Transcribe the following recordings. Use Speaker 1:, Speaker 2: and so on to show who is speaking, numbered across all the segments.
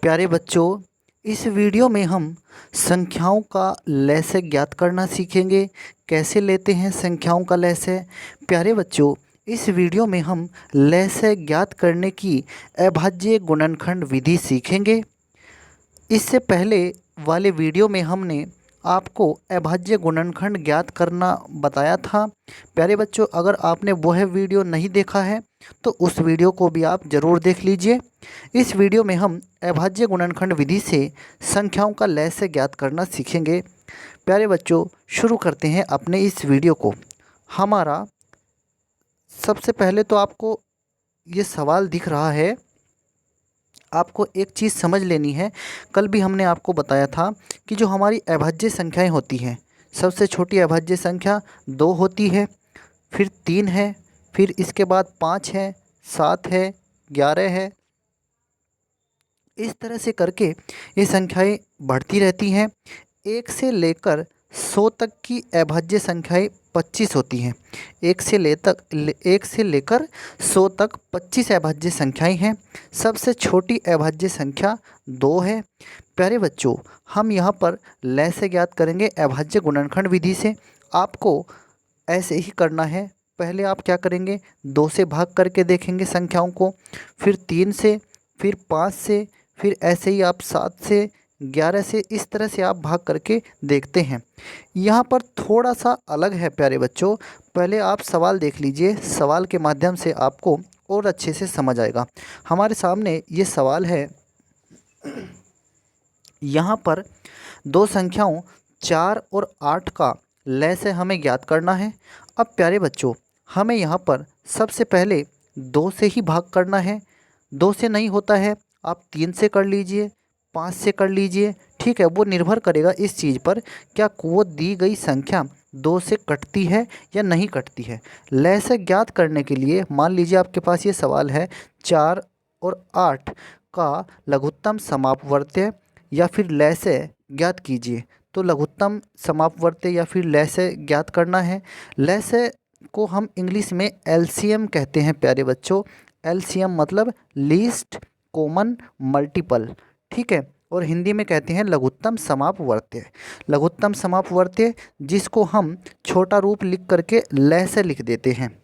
Speaker 1: प्यारे बच्चों, इस वीडियो में हम संख्याओं का लैसे ज्ञात करना सीखेंगे। कैसे लेते हैं संख्याओं का लैसे। प्यारे बच्चों, इस वीडियो में हम लैसे ज्ञात करने की अभाज्य गुणनखंड विधि सीखेंगे। इससे पहले वाले वीडियो में हमने आपको अभाज्य गुणनखंड ज्ञात करना बताया था। प्यारे बच्चों, अगर आपने वह वीडियो नहीं देखा है तो उस वीडियो को भी आप ज़रूर देख लीजिए। इस वीडियो में हम अभाज्य गुणनखंड विधि से संख्याओं का लैसे ज्ञात करना सीखेंगे। प्यारे बच्चों, शुरू करते हैं अपने इस वीडियो को। हमारा सबसे पहले तो आपको ये सवाल दिख रहा है। आपको एक चीज़ समझ लेनी है। कल भी हमने आपको बताया था कि जो हमारी अभाज्य संख्याएं होती हैं, सबसे छोटी अभाज्य संख्या 2 होती है, फिर 3 है, फिर इसके बाद 5 है, 7 है, 11 है। इस तरह से करके ये संख्याएं बढ़ती रहती हैं। 1 से लेकर 100 तक की अभाज्य संख्याएं 25 होती हैं। 1 से लेकर 100 तक 25 अभाज्य संख्याएं हैं। सबसे छोटी अभाज्य संख्या 2 है। प्यारे बच्चों, हम यहाँ पर लैसे ज्ञात करेंगे अभाज्य गुणनखंड विधि से। आपको ऐसे ही करना है। पहले आप क्या करेंगे, 2 से भाग करके देखेंगे संख्याओं को, फिर 3 से, फिर 5 से, फिर ऐसे ही आप 7 से, 11 से, इस तरह से आप भाग करके देखते हैं। यहाँ पर थोड़ा सा अलग है प्यारे बच्चों। पहले आप सवाल देख लीजिए, सवाल के माध्यम से आपको और अच्छे से समझ आएगा। हमारे सामने ये सवाल है। यहाँ पर दो संख्याओं 4 और 8 का लैसे हमें ज्ञात करना है। अब प्यारे बच्चों, हमें यहाँ पर सबसे पहले 2 से ही भाग करना है। 2 से नहीं होता है, आप 3 से कर लीजिए, 5 से कर लीजिए। ठीक है, वो निर्भर करेगा इस चीज़ पर क्या वो दी गई संख्या 2 से कटती है या नहीं कटती है। लैसे ज्ञात करने के लिए मान लीजिए आपके पास ये सवाल है, 4 और 8 का लघुत्तम समापवर्त्य या फिर लैसे ज्ञात कीजिए। तो लघुत्तम समापवर्त्य या फिर लैसे ज्ञात करना है। लैसे को हम इंग्लिश में एलसीएम कहते हैं प्यारे बच्चों। एलसीएम मतलब लीस्ट कॉमन मल्टीपल। ठीक है, और हिंदी में कहते हैं लघुत्तम समापवर्त्य। लघुत्तम समापवर्त्य जिसको हम छोटा रूप लिख करके लैसे लिख देते हैं।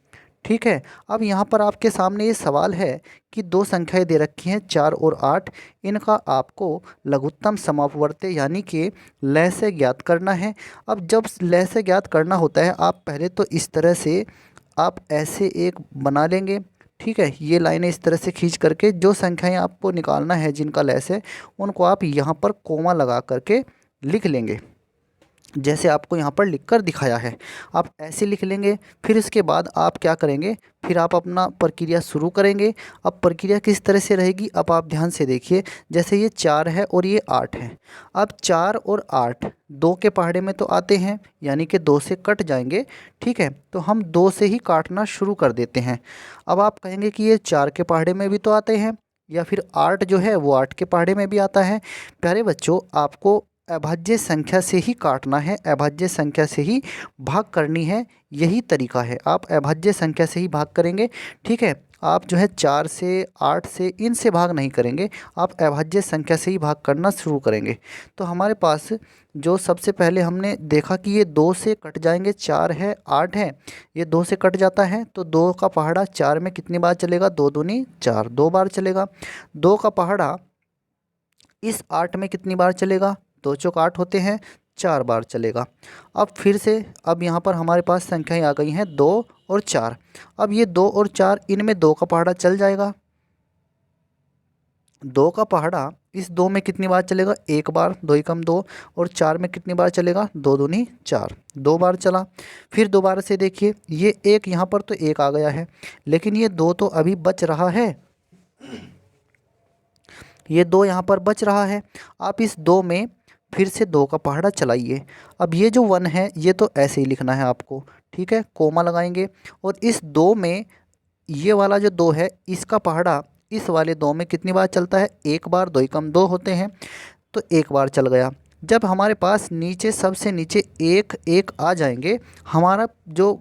Speaker 1: ठीक है, अब यहाँ पर आपके सामने ये सवाल है कि दो संख्याएं दे रखी हैं 4 और 8। इनका आपको लघुत्तम समापवर्त्य यानी कि लैसे ज्ञात करना है। अब जब लैसे ज्ञात करना होता है, आप पहले तो इस तरह से आप ऐसे एक बना लेंगे। ठीक है, ये लाइनें इस तरह से खींच करके जो संख्याएं आपको निकालना है जिनका लैसे, उनको आप यहाँ पर कोमा लगा करके लिख लेंगे, जैसे आपको यहाँ पर लिखकर दिखाया है। आप ऐसे लिख लेंगे। फिर इसके बाद आप क्या करेंगे, फिर आप अपना प्रक्रिया शुरू करेंगे। अब प्रक्रिया किस तरह से रहेगी, अब आप ध्यान से देखिए। जैसे ये 4 है और ये 8 है। अब 4 और 8 2 के पहाड़े में तो आते हैं, यानी कि 2 से कट जाएंगे। ठीक है, तो हम 2 से ही काटना शुरू कर देते हैं। अब आप कहेंगे कि ये 4 के पहाड़े में भी तो आते हैं, या फिर 8 जो है वो 8 के पहाड़े में भी आता है। प्यारे बच्चों, आपको अभाज्य संख्या से ही काटना है, अभाज्य संख्या से ही भाग करनी है। यही तरीका है, आप अभाज्य संख्या से ही भाग करेंगे। ठीक है, आप जो है 4 से, 8 से, इनसे भाग नहीं करेंगे, आप अभाज्य संख्या से ही भाग करना शुरू करेंगे। तो हमारे पास जो सबसे पहले हमने देखा कि ये 2 से कट जाएंगे, 4 है, 8 है, ये 2 से कट जाता है। तो 2 का पहाड़ा 4 में कितनी बार चलेगा, 2 दूनी 4, 2 बार चलेगा। 2 का पहाड़ा इस 8 में कितनी बार चलेगा, 2 चौक 8 होते हैं, 4 बार चलेगा। अब फिर से अब यहाँ पर हमारे पास संख्याएं आ गई हैं 2 और 4। अब ये 2 और 4, इनमें 2 का पहाड़ा चल जाएगा। 2 का पहाड़ा इस 2 में कितनी बार चलेगा, 1 बार, 2 एकम 2। और 4 में कितनी बार चलेगा, 2 दूनी 4, 2 बार चला। फिर दोबारा से देखिए, ये 1 यहाँ पर तो 1 आ गया है, लेकिन ये 2 तो अभी बच रहा है। ये 2 यहाँ पर बच रहा है। आप इस 2 में फिर से 2 का पहाड़ा चलाइए। अब ये जो 1 है ये तो ऐसे ही लिखना है आपको। ठीक है, कोमा लगाएंगे। और इस 2 में ये वाला जो 2 है, इसका पहाड़ा इस वाले 2 में कितनी बार चलता है, 1 बार, 2 एकम 2 होते हैं, तो 1 बार चल गया। जब हमारे पास नीचे सबसे नीचे 1 1 आ जाएंगे, हमारा जो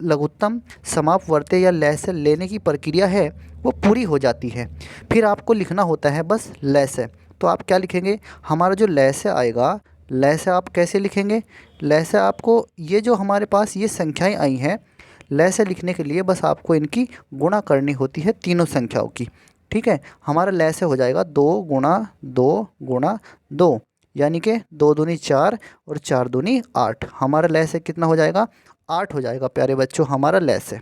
Speaker 1: लघुत्तम समापवर्ती या लैसे लेने की प्रक्रिया है वो पूरी हो जाती है। फिर आपको लिखना होता है बस लैसे। तो आप क्या लिखेंगे, हमारा जो लैसे आएगा, लैसे आप कैसे लिखेंगे, लैसे आपको ये जो हमारे पास ये संख्याएं आई हैं, लैसे लिखने के लिए बस आपको इनकी गुणा करनी होती है तीनों संख्याओं की। ठीक है, हमारा लैसे हो जाएगा 2 × 2 × 2, यानी कि 2 दूनी 4 और 4 दूनी 8। हमारा लैसे कितना हो जाएगा, 8 हो जाएगा प्यारे बच्चों हमारा लैसे।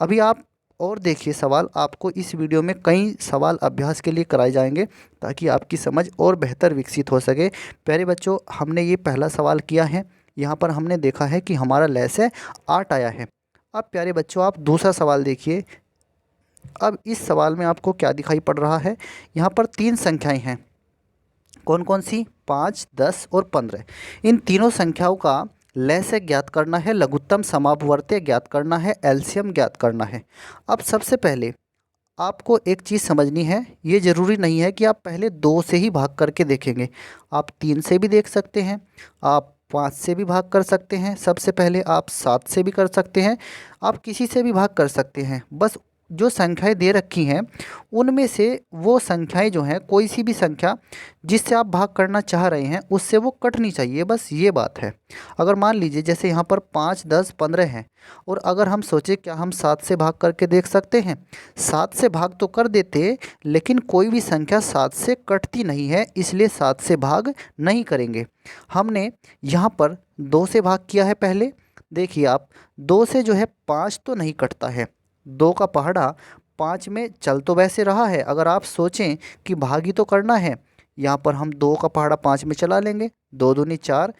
Speaker 1: अभी आप और देखिए सवाल, आपको इस वीडियो में कई सवाल अभ्यास के लिए कराए जाएंगे ताकि आपकी समझ और बेहतर विकसित हो सके। प्यारे बच्चों, हमने ये पहला सवाल किया है, यहाँ पर हमने देखा है कि हमारा लैसे 8 आया है। अब प्यारे बच्चों आप दूसरा सवाल देखिए। अब इस सवाल में आपको क्या दिखाई पड़ रहा है, यहाँ पर 3 संख्याएं हैं। कौन कौन सी, 5, 10 और 15। इन तीनों संख्याओं का लैसे ज्ञात करना है, लघुत्तम समापवर्ती ज्ञात करना है, एलसीएम ज्ञात करना है। अब सबसे पहले आपको एक चीज़ समझनी है, ये ज़रूरी नहीं है कि आप पहले 2 से ही भाग करके देखेंगे। आप 3 से भी देख सकते हैं, आप 5 से भी भाग कर सकते हैं, सबसे पहले आप 7 से भी कर सकते हैं, आप किसी से भी भाग कर सकते हैं। बस जो संख्याएं दे रखी हैं उनमें से वो संख्याएं जो हैं, कोई सी भी संख्या जिससे आप भाग करना चाह रहे हैं उससे वो कटनी चाहिए, बस ये बात है। अगर मान लीजिए जैसे यहाँ पर 5, 10, 15 हैं और अगर हम सोचे क्या हम 7 से भाग करके देख सकते हैं, 7 से भाग तो कर देते, लेकिन कोई भी संख्या 7 से कटती नहीं है, इसलिए 7 से भाग नहीं करेंगे। हमने यहाँ पर 2 से भाग किया है पहले। देखिए आप, 2 से जो है 5 तो नहीं कटता है, 2 का पहाड़ा 5 में चल तो वैसे रहा है। अगर आप सोचें कि भाग ही तो करना है, यहाँ पर हम 2 का पहाड़ा 5 में चला लेंगे, 2 दूनी 4,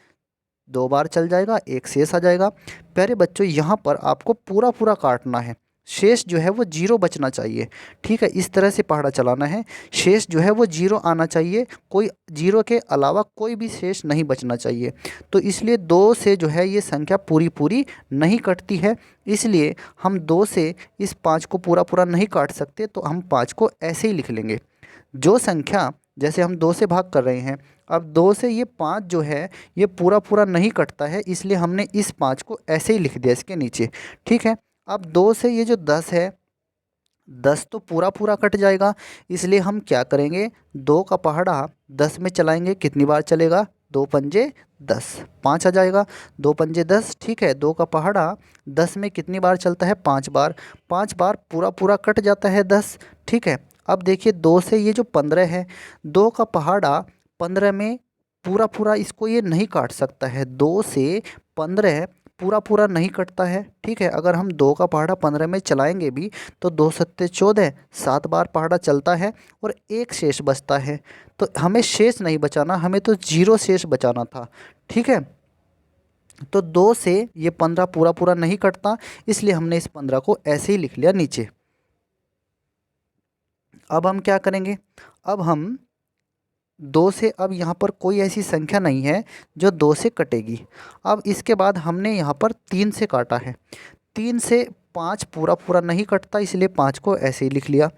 Speaker 1: 2 बार चल जाएगा, एक शेष आ जाएगा। प्यारे बच्चों यहाँ पर आपको पूरा पूरा काटना है, शेष जो है वो 0 बचना चाहिए। ठीक है, इस तरह से पहाड़ा चलाना है, शेष जो है वो 0 आना चाहिए, कोई 0 के अलावा कोई भी शेष नहीं बचना चाहिए। तो इसलिए 2 से जो है ये संख्या पूरी पूरी नहीं कटती है, इसलिए हम 2 से इस 5 को पूरा पूरा नहीं काट सकते, तो हम 5 को ऐसे ही लिख लेंगे। जो संख्या, जैसे हम 2 से भाग कर रहे हैं, अब 2 से ये 5 जो है ये पूरा पूरा नहीं कटता है, इसलिए हमने इस 5 को ऐसे ही लिख दिया इसके नीचे। ठीक है, अब 2 से ये जो 10 है, 10 तो पूरा पूरा कट जाएगा, इसलिए हम क्या करेंगे, 2 का पहाड़ा 10 में चलाएंगे, कितनी बार चलेगा, 2 पंजे 10, 5 आ जाएगा, 2 पंजे 10। ठीक है, 2 का पहाड़ा 10 में कितनी बार चलता है, 5 बार, 5 बार पूरा पूरा कट जाता है 10। ठीक है, अब देखिए 2 से ये जो 15 है, 2 का पहाड़ा 15 में पूरा पूरा इसको ये नहीं काट सकता है, 2 से 15 पूरा पूरा नहीं कटता है। ठीक है, अगर हम 2 का पहाड़ा 15 में चलाएंगे भी तो 2 सत्ते 14, 7 बार पहाड़ा चलता है और एक शेष बचता है। तो हमें शेष नहीं बचाना, हमें तो 0 शेष बचाना था। ठीक है, तो 2 से ये 15 पूरा पूरा नहीं कटता, इसलिए हमने इस 15 को ऐसे ही लिख लिया नीचे। अब हम क्या करेंगे, अब हम 2 से, अब यहाँ पर कोई ऐसी संख्या नहीं है जो 2 से कटेगी। अब इसके बाद हमने यहाँ पर 3 से काटा है, 3 से 5 पूरा पूरा नहीं कटता, इसलिए 5 को ऐसे ही लिख लिया।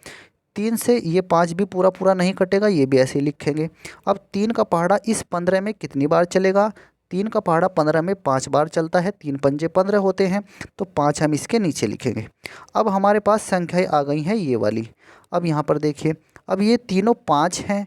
Speaker 1: 3 से ये 5 भी पूरा पूरा नहीं कटेगा, ये भी ऐसे ही लिखेंगे। अब 3 का पहाड़ा इस 15 में कितनी बार चलेगा, 3 का पहाड़ा 15 में 5 बार चलता है, 3 पंजे 15 होते हैं, तो 5 हम इसके नीचे लिखेंगे। अब हमारे पास संख्याएँ आ गई हैं ये वाली। अब यहाँ पर देखिए, अब ये तीनों 5 हैं,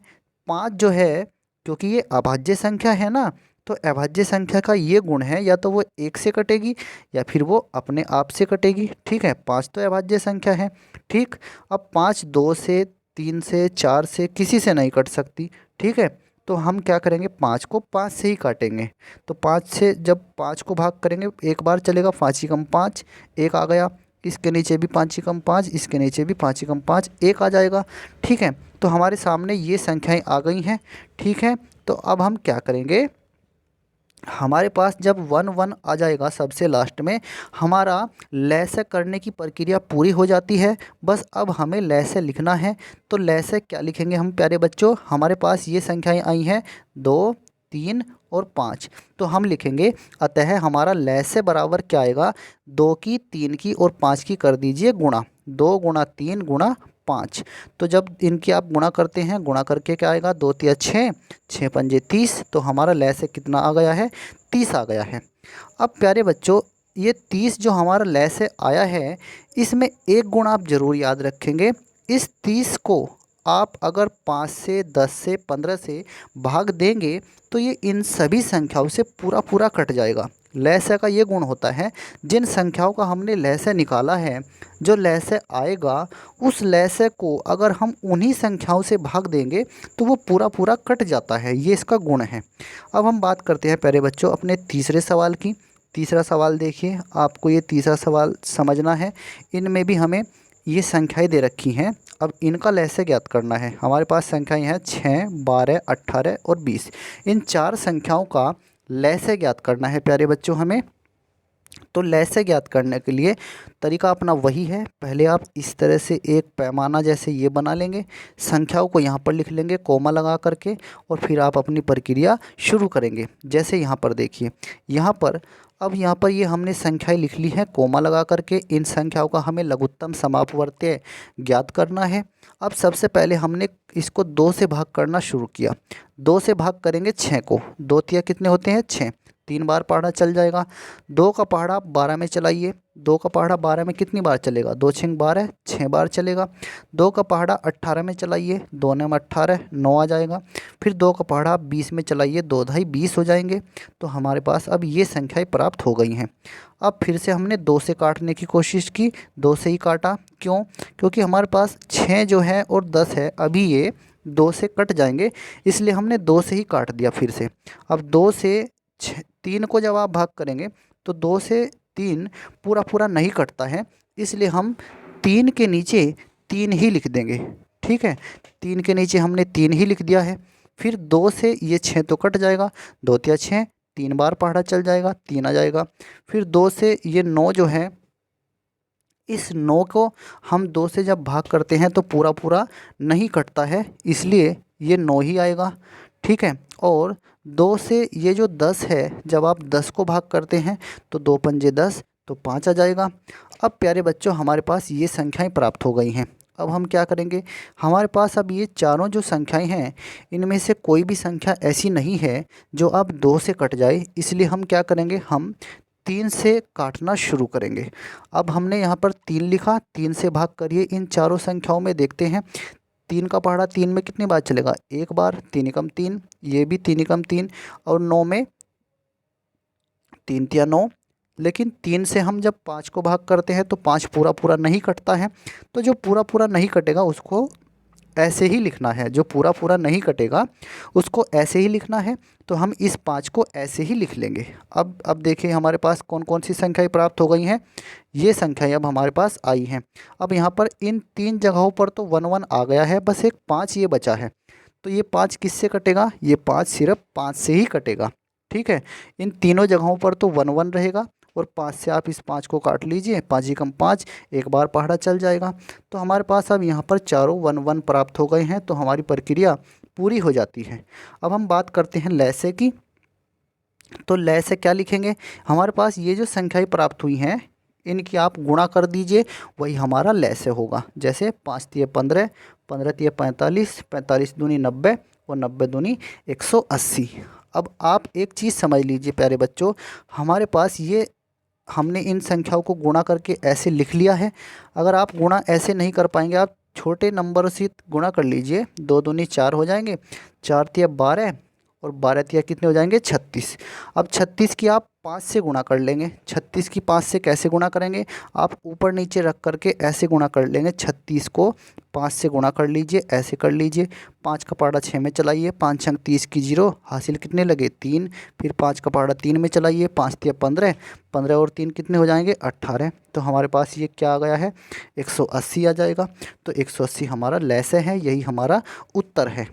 Speaker 1: 5 जो है क्योंकि ये अभाज्य संख्या है ना, तो अभाज्य संख्या का ये गुण है, या तो वो 1 से कटेगी या फिर वो अपने आप से कटेगी। ठीक है, 5 तो अभाज्य संख्या है। ठीक, अब 5 2 से, 3 से, 4 से, किसी से नहीं कट सकती। ठीक है, तो हम क्या करेंगे, 5 को 5 से ही काटेंगे। तो 5 से जब 5 को भाग करेंगे, एक बार चलेगा, 5 ही कम 5, 1 आ गया, इसके नीचे भी 5 ही कम 5, इसके नीचे भी 5 ही कम 5, 1 आ जाएगा। ठीक है, तो हमारे सामने ये संख्याएं आ गई हैं। ठीक है, तो अब हम क्या करेंगे, हमारे पास जब 1 1 आ जाएगा सबसे लास्ट में, हमारा लैसे करने की प्रक्रिया पूरी हो जाती है। बस अब हमें लैसे लिखना है, तो लैसे क्या लिखेंगे हम प्यारे बच्चों, हमारे पास ये संख्याएं आई हैं 2, 3 और 5, तो हम लिखेंगे, अतः हमारा लैसे बराबर क्या आएगा, 2 की, 3 की और 5 की कर दीजिए गुणा, 2 गुणा 3 गुणा 5। तो जब इनकी आप गुणा करते हैं, गुणा करके क्या आएगा, 2 तिया 6, 6 पंजे 30, तो हमारा लैसे कितना आ गया है, 30 आ गया है। अब प्यारे बच्चों ये 30 जो हमारा लैसे आया है, इसमें एक गुण आप ज़रूर याद रखेंगे। इस 30 को आप अगर 5 से 10 से 15 से भाग देंगे तो ये इन सभी संख्याओं से पूरा पूरा कट जाएगा। लैसे का ये गुण होता है, जिन संख्याओं का हमने लैसे निकाला है, जो लैसे आएगा उस लैसे को अगर हम उन्हीं संख्याओं से भाग देंगे तो वो पूरा पूरा कट जाता है। ये इसका गुण है। अब हम बात करते हैं प्यारे बच्चों अपने तीसरे सवाल की। तीसरा सवाल देखिए, आपको ये तीसरा सवाल समझना है। इनमें भी हमें ये संख्याएं दे रखी हैं, अब इनका लैसे ज्ञात करना है। हमारे पास संख्याएं हैं 6, 12, 18 और 20। इन चार संख्याओं का लैसे ज्ञात करना है प्यारे बच्चों हमें। तो लैसे ज्ञात करने के लिए तरीका अपना वही है। पहले आप इस तरह से एक पैमाना जैसे ये बना लेंगे, संख्याओं को यहाँ पर लिख लेंगे कोमा लगा करके, और फिर आप अपनी प्रक्रिया शुरू करेंगे। जैसे यहाँ पर देखिए, यहाँ पर अब यहाँ पर ये हमने संख्याएं लिख ली हैं कोमा लगा करके। इन संख्याओं का हमें लघुत्तम समापवर्त्य ज्ञात करना है। अब सबसे पहले हमने इसको 2 से भाग करना शुरू किया। 2 से भाग करेंगे 6 को। 2 तिया कितने होते हैं 6, 3 बार पहाड़ा चल जाएगा। 2 का पहाड़ा 12 में चलाइए। 2 का पहाड़ा 12 में कितनी बार चलेगा, 2 6 12, 6 बार चलेगा। 2 का पहाड़ा 18 में चलाइए। 2 में 18, 9 आ जाएगा। फिर 2 का पहाड़ा 20 में चलाइए। 2 ढाई 20 हो जाएंगे। तो हमारे पास अब ये संख्याएं प्राप्त हो गई हैं। अब फिर से हमने 2 से काटने की कोशिश की, 2 से ही काटा। क्यों? क्योंकि हमारे पास 6 जो है और 10 है, अभी ये 2 से कट जाएंगे, इसलिए हमने 2 से ही काट दिया फिर से। अब 2 से 3 को जब आप भाग करेंगे तो 2 से 3 पूरा पूरा नहीं कटता है, इसलिए हम 3 के नीचे 3 ही लिख देंगे। ठीक है, 3 के नीचे हमने 3 ही लिख दिया है। फिर 2 से ये 6 तो कट जाएगा, 2 तिया 6, 3 बार पहाड़ा चल जाएगा, 3 आ जाएगा। फिर 2 से ये 9 जो है, इस 9 को हम 2 से जब भाग करते हैं तो पूरा पूरा नहीं कटता है, इसलिए ये 9 ही आएगा। ठीक है, और 2 से ये जो 10 है, जब आप 10 को भाग करते हैं तो 2 पंजे 10, तो 5 आ जाएगा। अब प्यारे बच्चों हमारे पास ये संख्याएं प्राप्त हो गई हैं। अब हम क्या करेंगे, हमारे पास अब ये चारों जो संख्याएं हैं, इनमें से कोई भी संख्या ऐसी नहीं है जो अब 2 से कट जाए, इसलिए हम क्या करेंगे, हम 3 से काटना शुरू करेंगे। अब हमने यहाँ पर 3 लिखा, 3 से भाग करिए इन चारों संख्याओं में। देखते हैं 3 का पहाड़ा 3 में कितनी बार चलेगा, 1 बार। 3 एकम 3, ये भी 3 एकम 3, और 9 में 3 तिया 9। लेकिन 3 से हम जब 5 को भाग करते हैं तो 5 पूरा पूरा नहीं कटता है, तो जो पूरा पूरा नहीं कटेगा उसको ऐसे ही लिखना है। जो पूरा पूरा नहीं कटेगा उसको ऐसे ही लिखना है, तो हम इस 5 को ऐसे ही लिख लेंगे। अब देखिए हमारे पास कौन कौन सी संख्याएं प्राप्त हो गई हैं। ये संख्याएं अब हमारे पास आई हैं। अब यहाँ पर इन 3 जगहों पर तो 1 1 आ गया है, बस एक 5 ये बचा है। तो ये 5 किससे कटेगा, ये 5 सिर्फ 5 से ही कटेगा। ठीक है, इन तीनों जगहों पर तो 1 1 रहेगा, और 5 से आप इस 5 को काट लीजिए। 5 एकम 5, एक बार पहाड़ा चल जाएगा। तो हमारे पास अब यहाँ पर चारों 1 1 प्राप्त हो गए हैं, तो हमारी प्रक्रिया पूरी हो जाती है। अब हम बात करते हैं लैसे की। तो लैसे क्या लिखेंगे, हमारे पास ये जो संख्याएं प्राप्त हुई हैं, इनकी आप गुणा कर दीजिए, वही हमारा लैसे होगा। जैसे 5 तिया 15, 15 तिया 45, 45 दूनी 90, और 90 दूनी 180। अब आप एक चीज़ समझ लीजिए प्यारे बच्चों, हमारे पास ये हमने इन संख्याओं को गुणा करके ऐसे लिख लिया है। अगर आप गुणा ऐसे नहीं कर पाएंगे, आप छोटे नंबर से गुणा कर लीजिए। 2 दूनी 4 हो जाएंगे, 4 तिया 12, और 12 तिया कितने हो जाएंगे 36। अब 36 की आप 5 से गुणा कर लेंगे। 36 की 5 से कैसे गुणा करेंगे, आप ऊपर नीचे रख करके ऐसे गुणा कर लेंगे। 36 को 5 से गुणा कर लीजिए, ऐसे कर लीजिए। 5 का पहाड़ा 6 में चलाइए, 5 छंग 30 की 0, हासिल कितने लगे 3। फिर 5 का पहाड़ा 3 में चलाइए, 5 तिया 15, 15 और 3 कितने हो जाएंगे 18। तो हमारे पास ये क्या आ गया है, 180 आ जाएगा। तो 180 हमारा लैसे है, यही हमारा उत्तर है।